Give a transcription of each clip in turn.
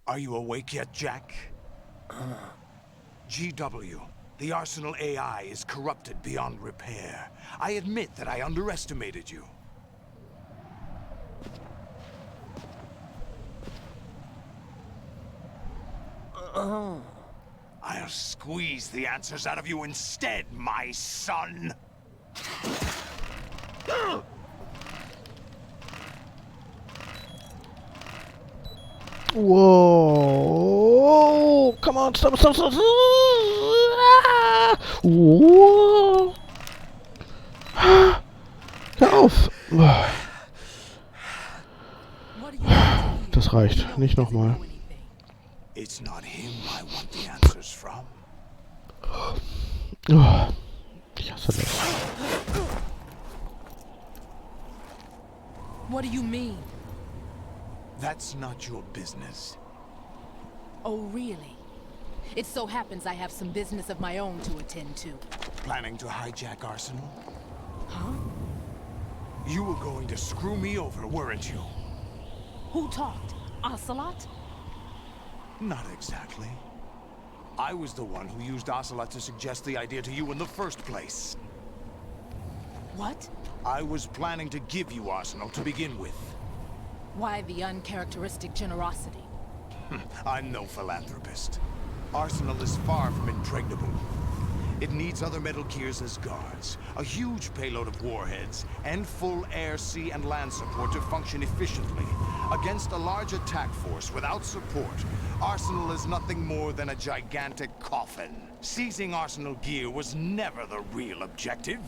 Are you awake yet, Jack? GW, the Arsenal AI is corrupted beyond repair. I admit that I underestimated you. I'll squeeze the answers out of you instead, my son! Whoa! Come on, stop, stop, stop! Ah! Whoa! Hör auf! Das reicht. Nicht nochmal. It's not him I want the answers from. Oh, ich hasse das. What do you mean? That's not your business. Oh, really? It so happens I have some business of my own to attend to. Planning to hijack Arsenal? Huh? You were going to screw me over, weren't you? Who talked? Ocelot? Not exactly. I was the one who used Ocelot to suggest the idea to you in the first place. What? I was planning to give you Arsenal to begin with. Why the uncharacteristic generosity? I'm no philanthropist. Arsenal is far from impregnable. It needs other Metal Gears as guards, a huge payload of warheads, and full air, sea, and land support to function efficiently. Against a large attack force without support, Arsenal is nothing more than a gigantic coffin. Seizing Arsenal gear was never the real objective.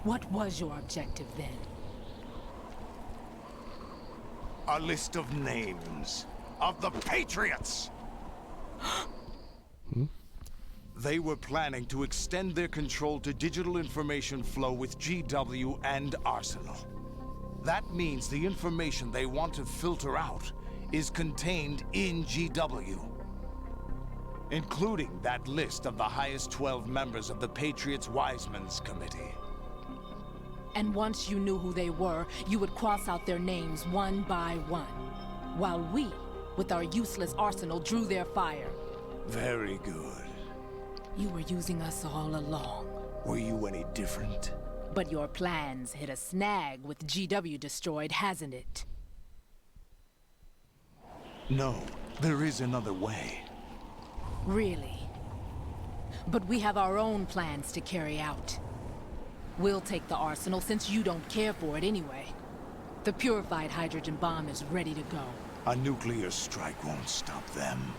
What was your objective then? A list of names of the Patriots! They were planning to extend their control to digital information flow with GW and Arsenal. That means the information they want to filter out is contained in GW, including that list of the highest 12 members of the Patriots Wiseman's Committee. And once you knew who they were, you would cross out their names one by one, while we, with our useless arsenal, drew their fire. Very good. You were using us all along. Were you any different? But your plans hit a snag with GW destroyed, hasn't it? No, there is another way. Really? But we have our own plans to carry out. We'll take the arsenal since you don't care for it anyway. The purified hydrogen bomb is ready to go. A nuclear strike won't stop them.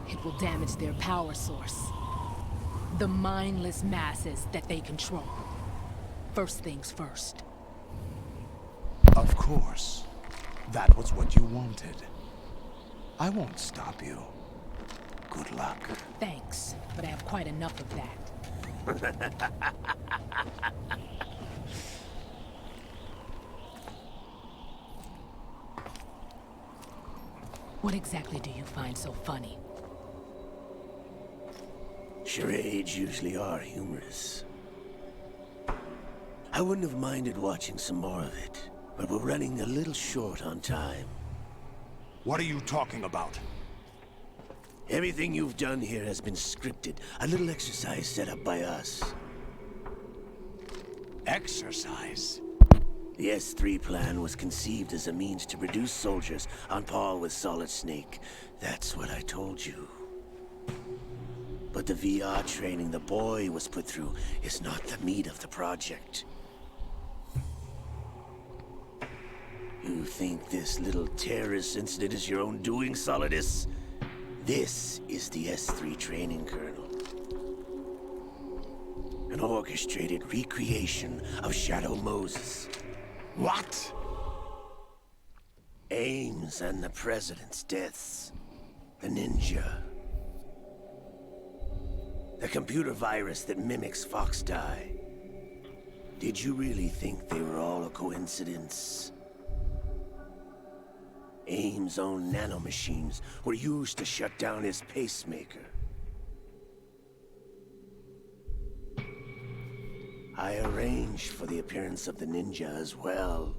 It will damage their power source. The mindless masses that they control. First things first. Of course. That was what you wanted. I won't stop you. Good luck. Thanks, but I have quite enough of that. What exactly do you find so funny? Charades usually are humorous. I wouldn't have minded watching some more of it, but we're running a little short on time. What are you talking about? Everything you've done here has been scripted. A little exercise set up by us. Exercise? The S3 plan was conceived as a means to produce soldiers on par with Solid Snake. That's what I told you. But the VR training the boy was put through is not the meat of the project. You think this little terrorist incident is your own doing, Solidus? This is the S3 training kernel. An orchestrated recreation of Shadow Moses. What? Ames and the President's deaths. The ninja. The computer virus that mimics Foxdie. Did you really think they were all a coincidence? Ames' own nanomachines were used to shut down his pacemaker. I arranged for the appearance of the ninja as well.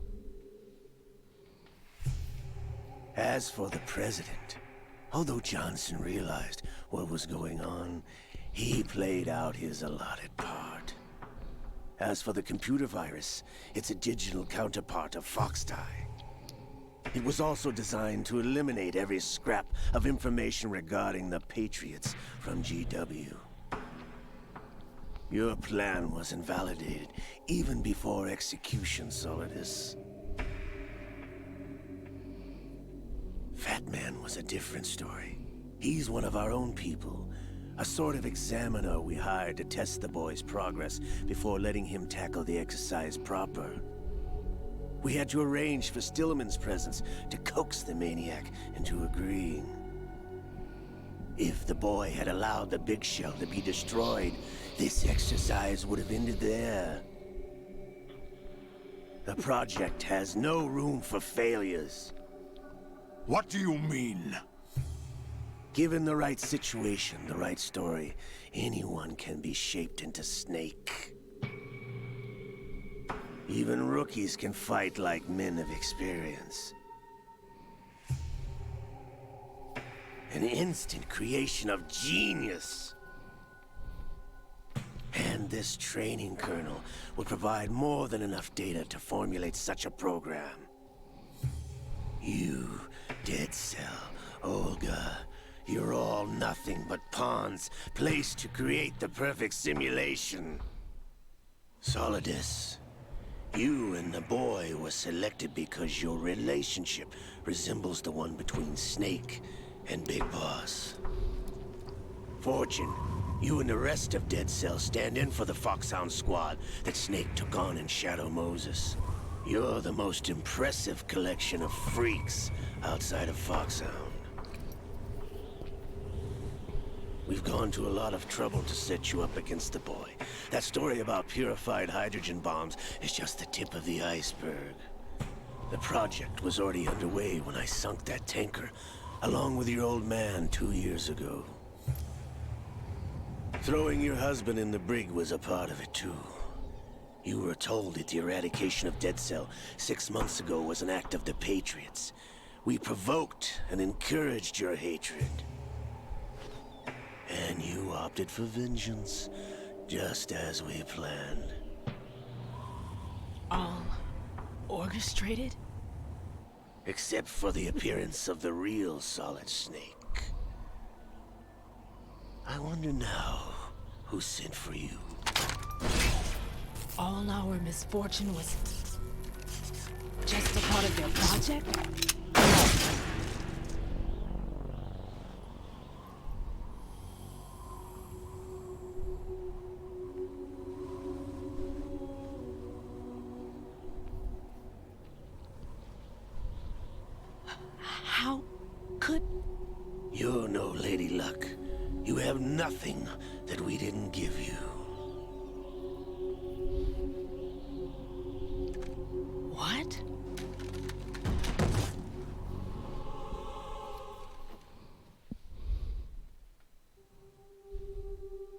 As for the president, although Johnson realized what was going on, he played out his allotted part. As for the computer virus, it's a digital counterpart of Foxtie. It was also designed to eliminate every scrap of information regarding the Patriots from GW. Your plan was invalidated even before execution, Solidus. Fat Man was a different story. He's one of our own people. A sort of examiner we hired to test the boy's progress before letting him tackle the exercise proper. We had to arrange for Stillman's presence to coax the maniac into agreeing. If the boy had allowed the big shell to be destroyed, this exercise would have ended there. The project has no room for failures. What do you mean? Given the right situation, the right story, anyone can be shaped into Snake. Even rookies can fight like men of experience. An instant creation of genius. And this training kernel would provide more than enough data to formulate such a program. You, Dead Cell, Olga, you're all nothing but pawns placed to create the perfect simulation. Solidus, you and the boy were selected because your relationship resembles the one between Snake and Big Boss. Fortune, you and the rest of Dead Cell stand in for the Foxhound squad that Snake took on in Shadow Moses. You're the most impressive collection of freaks outside of Foxhound. We've gone to a lot of trouble to set you up against the boy. That story about purified hydrogen bombs is just the tip of the iceberg. The project was already underway when I sunk that tanker, along with your old man 2 years ago. Throwing your husband in the brig was a part of it too. You were told that the eradication of Dead Cell 6 months ago was an act of the Patriots. We provoked and encouraged your hatred. And you opted for vengeance, just as we planned. All orchestrated? Except for the appearance of the real Solid Snake. I wonder now who sent for you. All our misfortune was just a part of their project? How could... You're no Lady Luck. You have nothing that we didn't give you. What?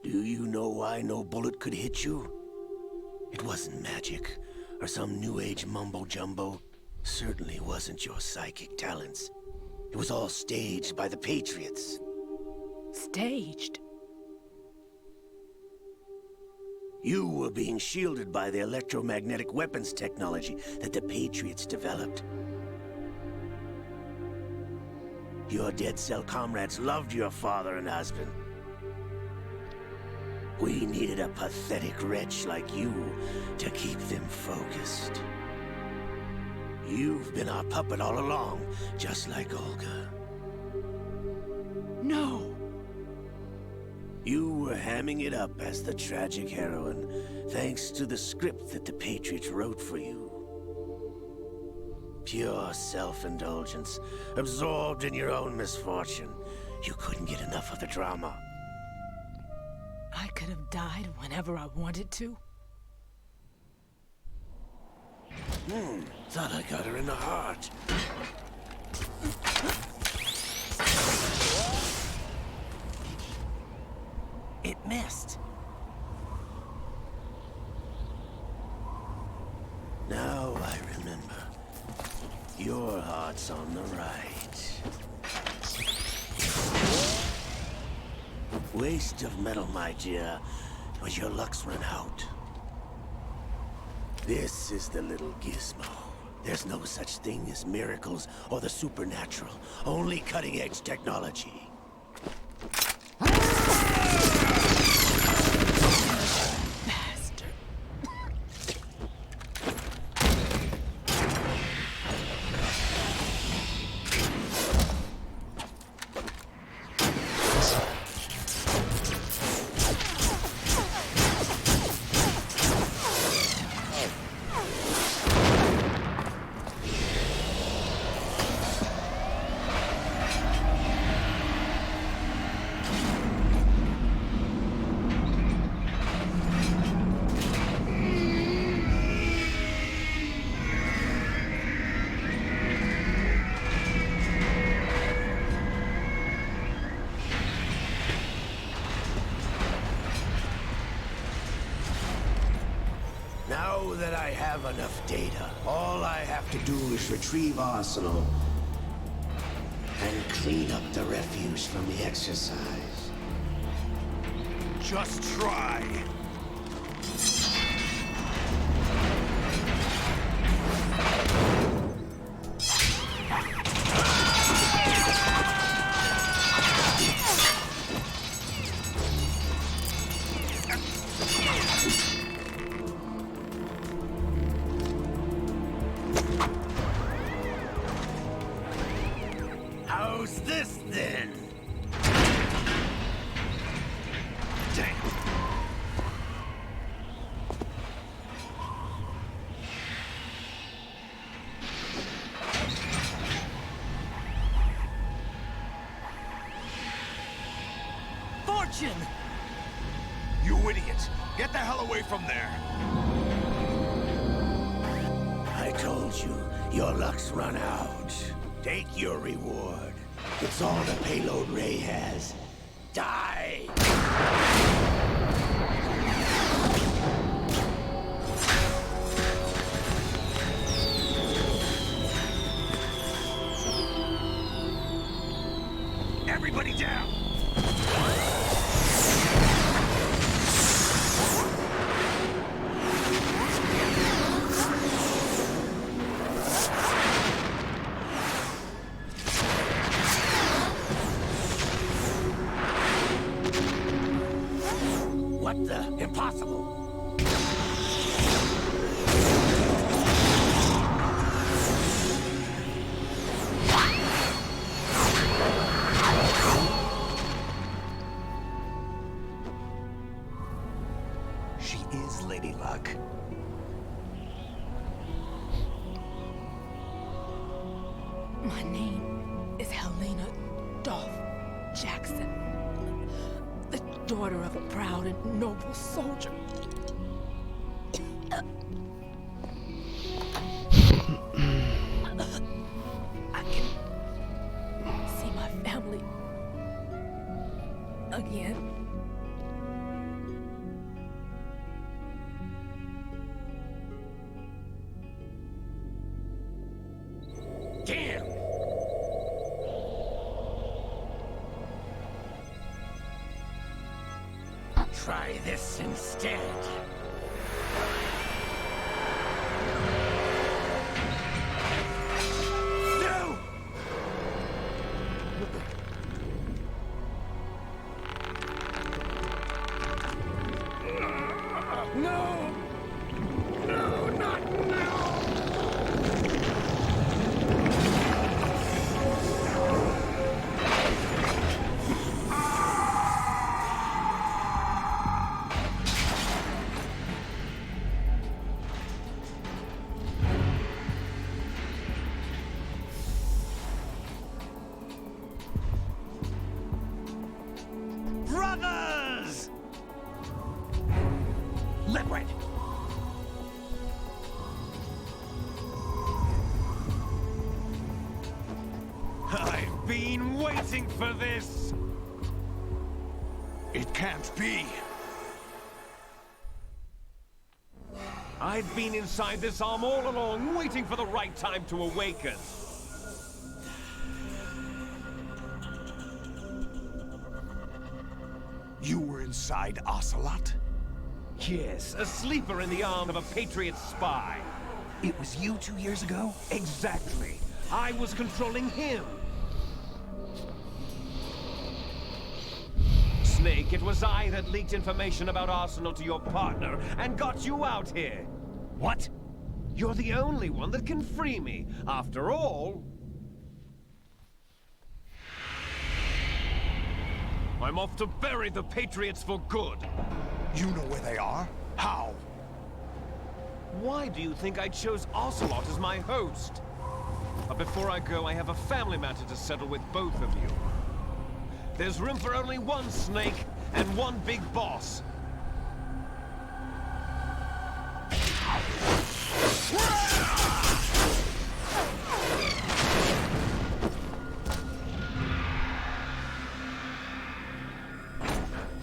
Do you know why no bullet could hit you? It wasn't magic, or some new age mumbo-jumbo. Certainly wasn't your psychic talents. It was all staged by the Patriots. Staged? You were being shielded by the electromagnetic weapons technology that the Patriots developed. Your Dead Cell comrades loved your father and husband. We needed a pathetic wretch like you to keep them focused. You've been our puppet all along, just like Olga. No! You were hamming it up as the tragic heroine, thanks to the script that the Patriots wrote for you. Pure self-indulgence, absorbed in your own misfortune. You couldn't get enough of the drama. I could have died whenever I wanted to. Thought I got her in the heart. It missed. Now I remember. Your heart's on the right. Waste of metal, my dear, but your luck's run out. This is the little gizmo. There's no such thing as miracles or the supernatural, only cutting-edge technology. Now that I have enough data, all I have to do is retrieve Arsenal and clean up the refuse from the exercise. Just try. How's this then? Damn. Fortune! You idiot! Get the hell away from there! I told you, your luck's run out. Take your reward. It's all the payload Ray has. Die! Everybody down! What the? Impossible! She is Lady Luck. My name is Helena Dolph Jackson, the daughter of a proud and noble soldier. I can see my family again. Damn! Try this instead. No! No! No, not now! Brothers! Liquid! I've been waiting for this! It can't be! I've been inside this arm all along, waiting for the right time to awaken. inside Ocelot? Yes, a sleeper in the arm of a Patriot spy. It was you 2 years ago? Exactly. I was controlling him. Snake, it was I that leaked information about Arsenal to your partner and got you out here. What? You're the only one that can free me. After all, I'm off to bury the Patriots for good. You know where they are? How? Why do you think I chose Ocelot as my host? But before I go, I have a family matter to settle with both of you. There's room for only one Snake and one big boss.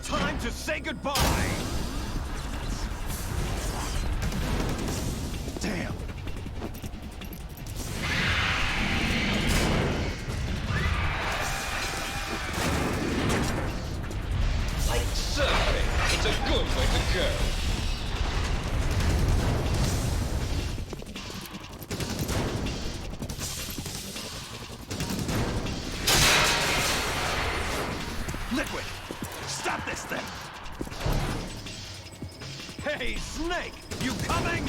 Time to say goodbye! Damn. Like surfing, it's a good way to go. Liquid! Stop this thing! Hey, Snake! You coming?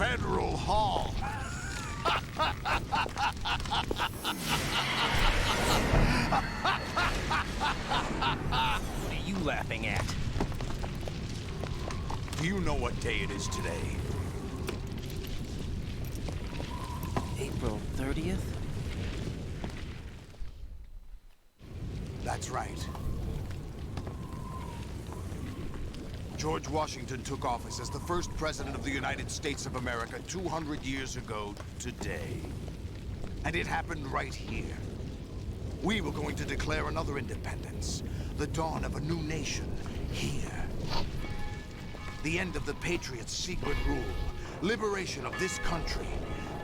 Federal Hall. What are you laughing at? You know what day it is today. April 30th? That's right. George Washington took office as the first president of the United States of America 200 years ago today. And it happened right here. We were going to declare another independence, the dawn of a new nation, here. The end of the Patriots' secret rule, liberation of this country.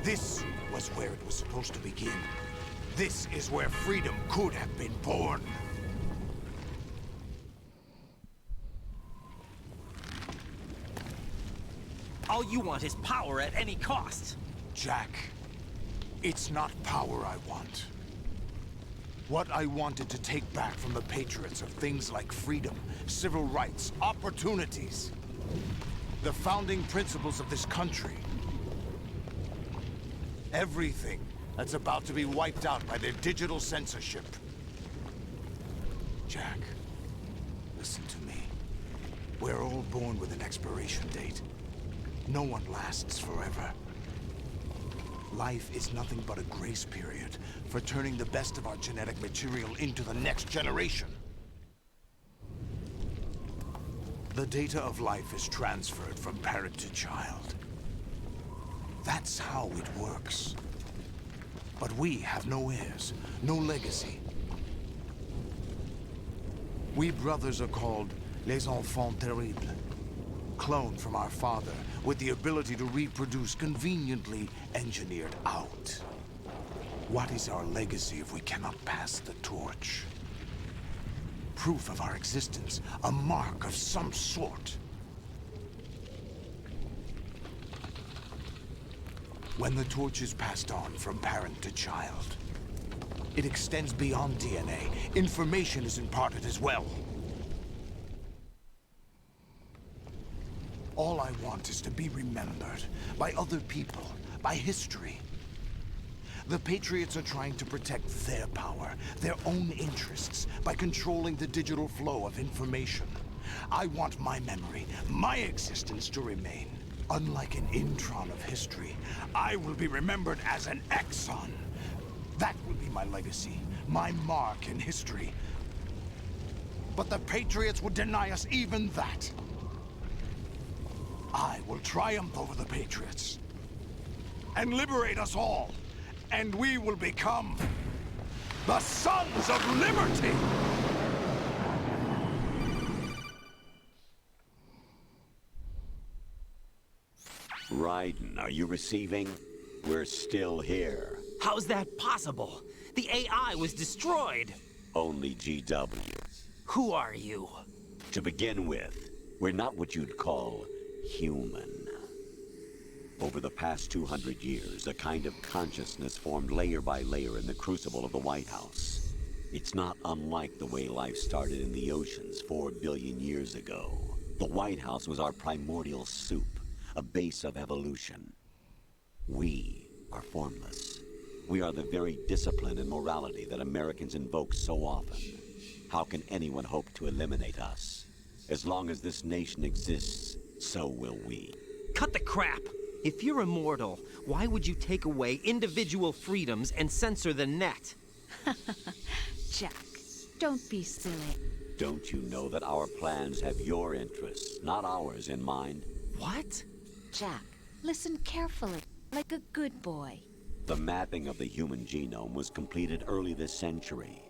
This was where it was supposed to begin. This is where freedom could have been born. All you want is power at any cost. Jack, it's not power I want. What I wanted to take back from the Patriots are things like freedom, civil rights, opportunities. The founding principles of this country. Everything that's about to be wiped out by their digital censorship. Jack, listen to me. We're all born with an expiration date. No one lasts forever. Life is nothing but a grace period for turning the best of our genetic material into the next generation. The data of life is transferred from parent to child. That's how it works. But we have no heirs, no legacy. We brothers are called les enfants terribles. Cloned from our father, with the ability to reproduce conveniently engineered out. What is our legacy if we cannot pass the torch? Proof of our existence, a mark of some sort. When the torch is passed on from parent to child, it extends beyond DNA. Information is imparted as well. All I want is to be remembered by other people, by history. The Patriots are trying to protect their power, their own interests, by controlling the digital flow of information. I want my memory, my existence to remain. Unlike an intron of history, I will be remembered as an exon. That will be my legacy, my mark in history. But the Patriots would deny us even that. I will triumph over the Patriots and liberate us all, and we will become the Sons of Liberty! Raiden, are you receiving? We're still here. How's that possible? The AI was destroyed. Only GW. Who are you? To begin with, we're not what you'd call human. Over the past 200 years, a kind of consciousness formed layer by layer in the crucible of the White House. It's not unlike the way life started in the oceans 4 billion years ago. The White House was our primordial soup, a base of evolution. We are formless. We are the very discipline and morality that Americans invoke so often. How can anyone hope to eliminate us? As long as this nation exists, so will we. Cut the crap! If you're immortal, why would you take away individual freedoms and censor the net? Jack, don't be silly. Don't you know that our plans have your interests, not ours, in mind? What? Jack, listen carefully, like a good boy. The mapping of the human genome was completed early this century.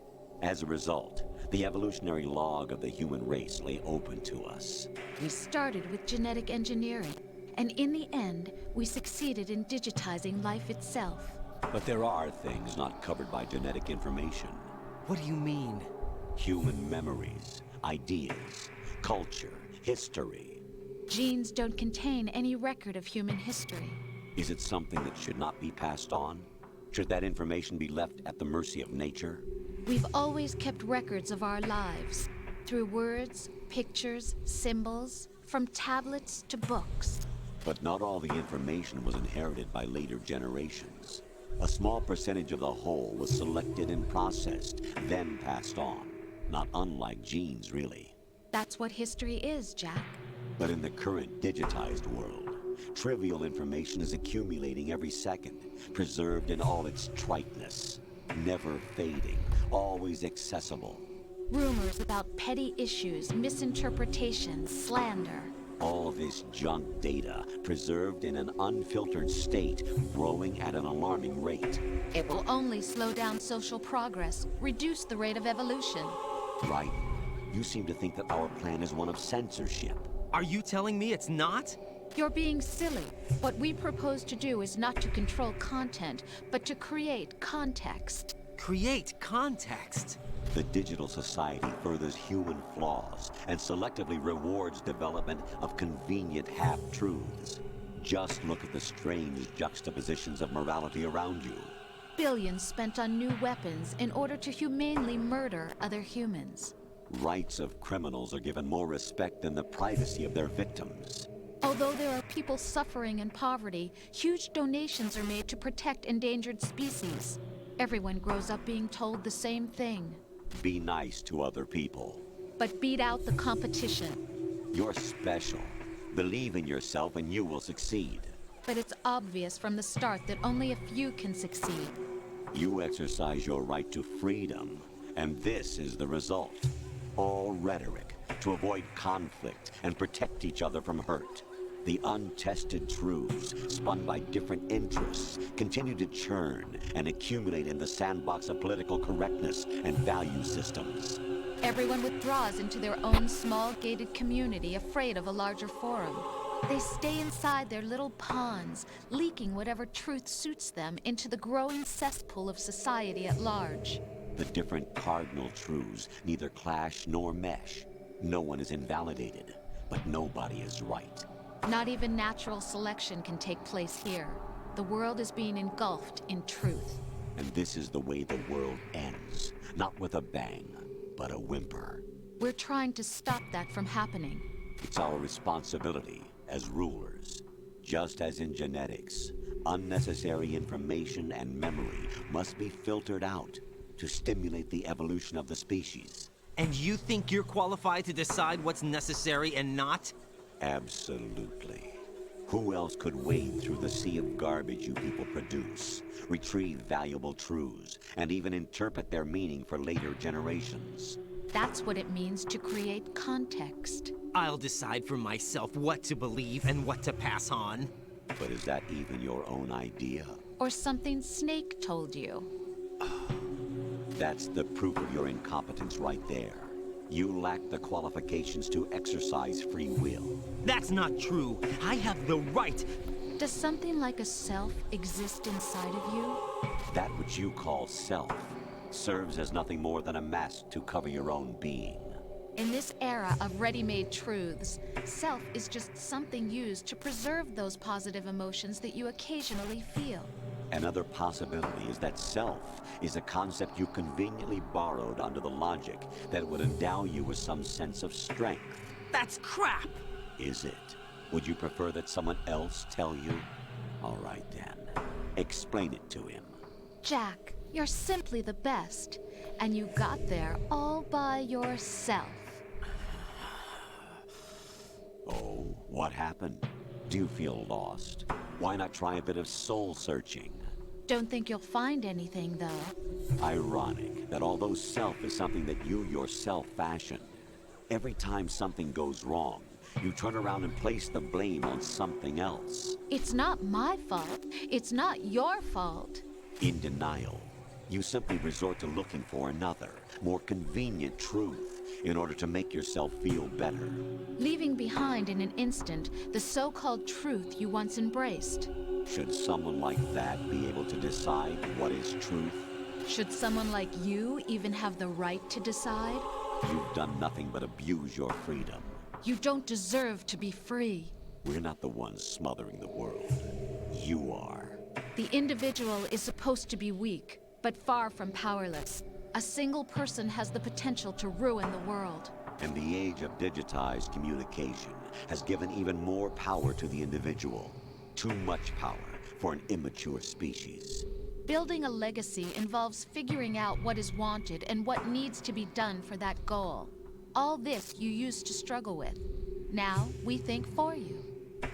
As a result, the evolutionary log of the human race lay open to us. We started with genetic engineering, and in the end, we succeeded in digitizing life itself. But there are things not covered by genetic information. What do you mean? Human memories, ideas, culture, history. Genes don't contain any record of human history. Is it something that should not be passed on? Should that information be left at the mercy of nature? We've always kept records of our lives, through words, pictures, symbols, from tablets to books. But not all the information was inherited by later generations. A small percentage of the whole was selected and processed, then passed on. Not unlike genes, really. That's what history is, Jack. But in the current digitized world, trivial information is accumulating every second, preserved in all its triteness, never fading, always accessible. Rumors about petty issues, misinterpretations, slander. All this junk data, preserved in an unfiltered state, growing at an alarming rate. It will only slow down social progress, reduce the rate of evolution. Right. You seem to think that our plan is one of censorship. Are you telling me it's not? You're being silly. What we propose to do is not to control content, but to create context. Create context? The digital society furthers human flaws and selectively rewards development of convenient half-truths. Just look at the strange juxtapositions of morality around you. Billions spent on new weapons in order to humanely murder other humans. Rights of criminals are given more respect than the privacy of their victims. Although there are people suffering in poverty, huge donations are made to protect endangered species. Everyone grows up being told the same thing. Be nice to other people. But beat out the competition. You're special. Believe in yourself and you will succeed. But it's obvious from the start that only a few can succeed. You exercise your right to freedom, and this is the result. All rhetoric to avoid conflict and protect each other from hurt. The untested truths, spun by different interests, continue to churn and accumulate in the sandbox of political correctness and value systems. Everyone withdraws into their own small gated community, afraid of a larger forum. They stay inside their little ponds, leaking whatever truth suits them into the growing cesspool of society at large. The different cardinal truths neither clash nor mesh. No one is invalidated, but nobody is right. Not even natural selection can take place here. The world is being engulfed in truth. And this is the way the world ends. Not with a bang, but a whimper. We're trying to stop that from happening. It's our responsibility as rulers. Just as in genetics, unnecessary information and memory must be filtered out to stimulate the evolution of the species. And you think you're qualified to decide what's necessary and not? Absolutely. Who else could wade through the sea of garbage you people produce, retrieve valuable truths, and even interpret their meaning for later generations? That's what it means to create context. I'll decide for myself what to believe and what to pass on. But is that even your own idea? Or something Snake told you. That's the proof of your incompetence right there. You lack the qualifications to exercise free will. That's not true. I have the right. Does something like a self exist inside of you? That which you call self serves as nothing more than a mask to cover your own being. In this era of ready-made truths, self is just something used to preserve those positive emotions that you occasionally feel. Another possibility is that self is a concept you conveniently borrowed under the logic that would endow you with some sense of strength. That's crap! Is it? Would you prefer that someone else tell you? All right then. Explain it to him. Jack, you're simply the best. And you got there all by yourself. Oh, what happened? Do you feel lost? Why not try a bit of soul searching? Don't think you'll find anything, though. Ironic that although self is something that you yourself fashioned, every time something goes wrong, you turn around and place the blame on something else. It's not my fault. It's not your fault. In denial, you simply resort to looking for another, more convenient truth in order to make yourself feel better. Leaving behind in an instant the so-called truth you once embraced. Should someone like that be able to decide what is truth? Should someone like you even have the right to decide? You've done nothing but abuse your freedom. You don't deserve to be free. We're not the ones smothering the world. You are. The individual is supposed to be weak, but far from powerless. A single person has the potential to ruin the world. And the age of digitized communication has given even more power to the individual. Too much power for an immature species. Building a legacy involves figuring out what is wanted and what needs to be done for that goal. All this you used to struggle with. Now we think for you.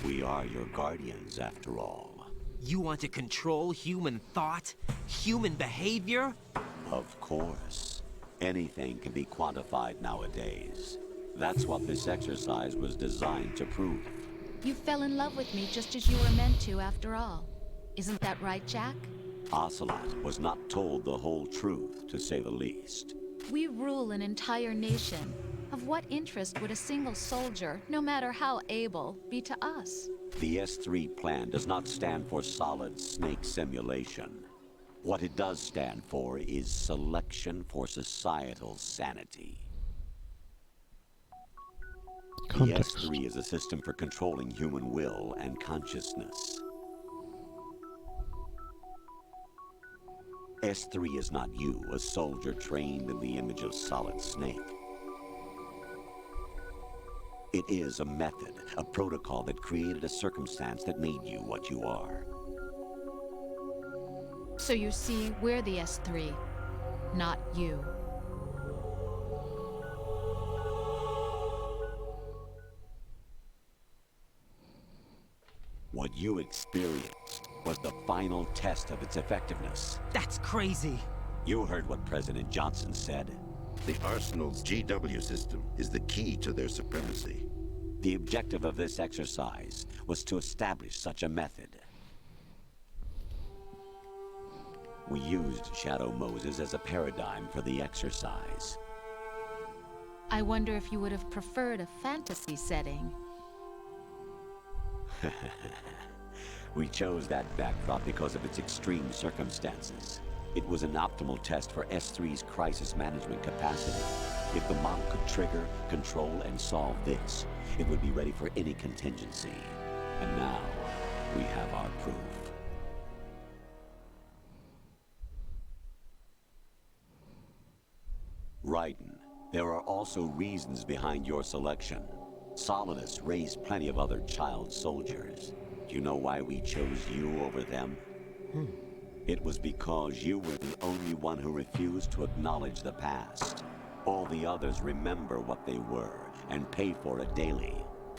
We are your guardians, after all. You want to control human thought? Human behavior? Of course. Anything can be quantified nowadays. That's what this exercise was designed to prove. You fell in love with me just as you were meant to, after all. Isn't that right, Jack? Ocelot was not told the whole truth, to say the least. We rule an entire nation. Of what interest would a single soldier, no matter how able, be to us? The S3 plan does not stand for solid snake simulation. What it does stand for is selection for societal sanity. Context. The S3 is a system for controlling human will and consciousness. S3 is not you, a soldier trained in the image of Solid Snake. It is a method, a protocol that created a circumstance that made you what you are. So you see, we're the S3, not you. What you experienced was the final test of its effectiveness. That's crazy. You heard what President Johnson said. The Arsenal's GW system is the key to their supremacy. The objective of this exercise was to establish such a method. We used Shadow Moses as a paradigm for the exercise. I wonder if you would have preferred a fantasy setting. We chose that backdrop because of its extreme circumstances. It was an optimal test for S3's crisis management capacity. If the model could trigger, control, and solve this, it would be ready for any contingency. And now, we have our proof. Raiden, there are also reasons behind your selection. Solidus raised plenty of other child soldiers. Do you know why we chose you over them? It was because you were the only one who refused to acknowledge the past. All the others remember what they were and pay for it daily.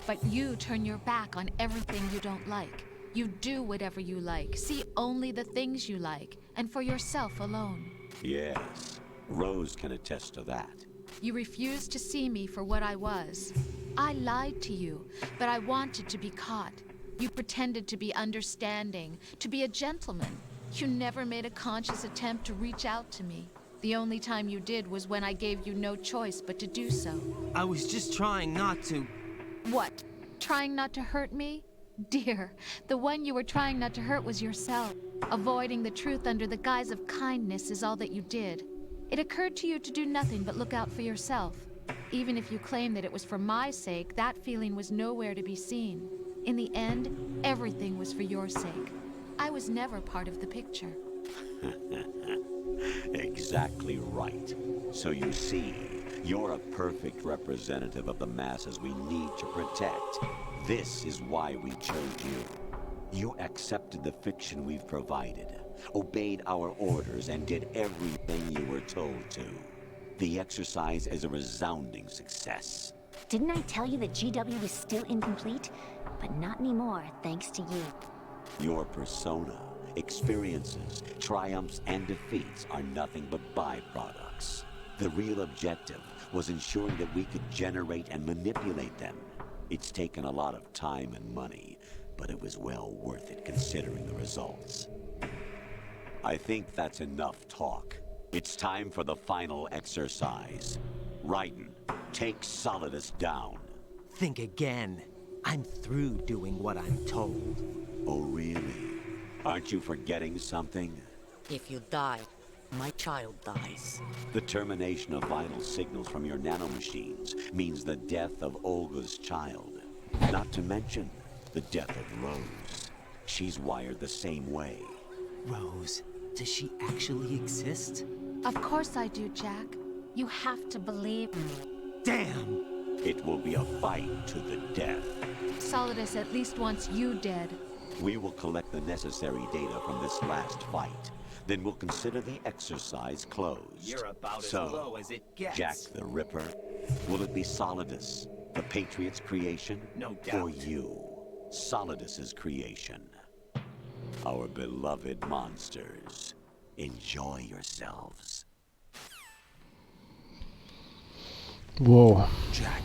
But you turn your back on everything you don't like. You do whatever you like, see only the things you like, and for yourself alone. Yes, Rose can attest to that. You refused to see me for what I was. I lied to you, but I wanted to be caught. You pretended to be understanding, to be a gentleman. You never made a conscious attempt to reach out to me. The only time you did was when I gave you no choice but to do so. I was just trying not to... What? Trying not to hurt me? Dear, the one you were trying not to hurt was yourself. Avoiding the truth under the guise of kindness is all that you did. It occurred to you to do nothing but look out for yourself. Even if you claim that it was for my sake, that feeling was nowhere to be seen. In the end, everything was for your sake. I was never part of the picture. Exactly right. So you see, you're a perfect representative of the masses we need to protect. This is why we chose you. You accepted the fiction we've provided, obeyed our orders, and did everything you were told to. The exercise is a resounding success. Didn't I tell you that GW was still incomplete? But not anymore, thanks to you. Your persona, experiences, triumphs, and defeats are nothing but byproducts. The real objective was ensuring that we could generate and manipulate them. It's taken a lot of time and money, but it was well worth it considering the results. I think that's enough talk. It's time for the final exercise. Raiden, take Solidus down. Think again. I'm through doing what I'm told. Oh, really? Aren't you forgetting something? If you die, my child dies. The termination of vital signals from your nanomachines means the death of Olga's child. Not to mention the death of Rose. She's wired the same way. Rose, does she actually exist? Of course I do, Jack. You have to believe me. Damn! It will be a fight to the death. Solidus at least wants you dead. We will collect the necessary data from this last fight. Then we'll consider the exercise closed. You're about as So, low as it gets. Jack the Ripper, will it be Solidus, the Patriot's creation? No doubt. Or you, Solidus's creation? Our beloved monsters, enjoy yourselves. Whoa. Jack,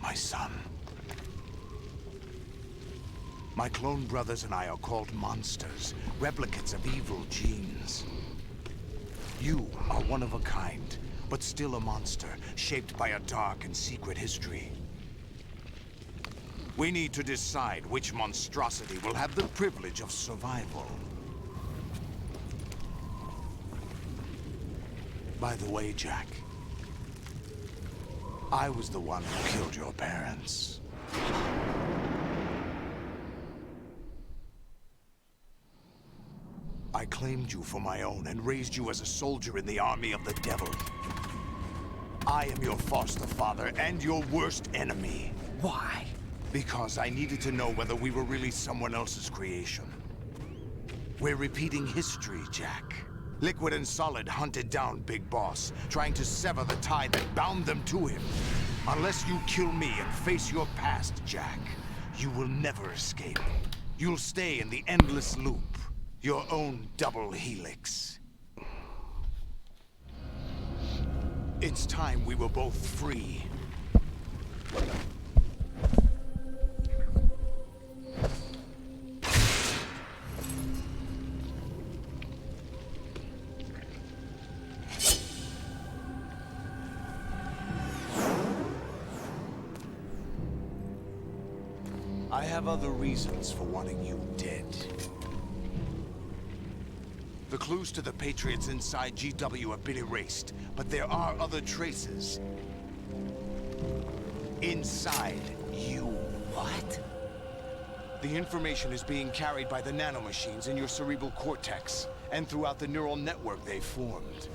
my son. My clone brothers and I are called monsters, replicates of evil genes. You are one of a kind, but still a monster, shaped by a dark and secret history. We need to decide which monstrosity will have the privilege of survival. By the way, Jack, I was the one who killed your parents. I claimed you for my own and raised you as a soldier in the army of the devil. I am your foster father and your worst enemy. Why? Because I needed to know whether we were really someone else's creation. We're repeating history, Jack. Liquid and Solid hunted down Big Boss, trying to sever the tie that bound them to him. Unless you kill me and face your past, Jack, you will never escape. You'll stay in the endless loop. Your own double helix. It's time we were both free. have other reasons for wanting you dead. The clues to the Patriots inside GW have been erased, but there are other traces. Inside you. What? The information is being carried by the nanomachines in your cerebral cortex, and throughout the neural network they formed.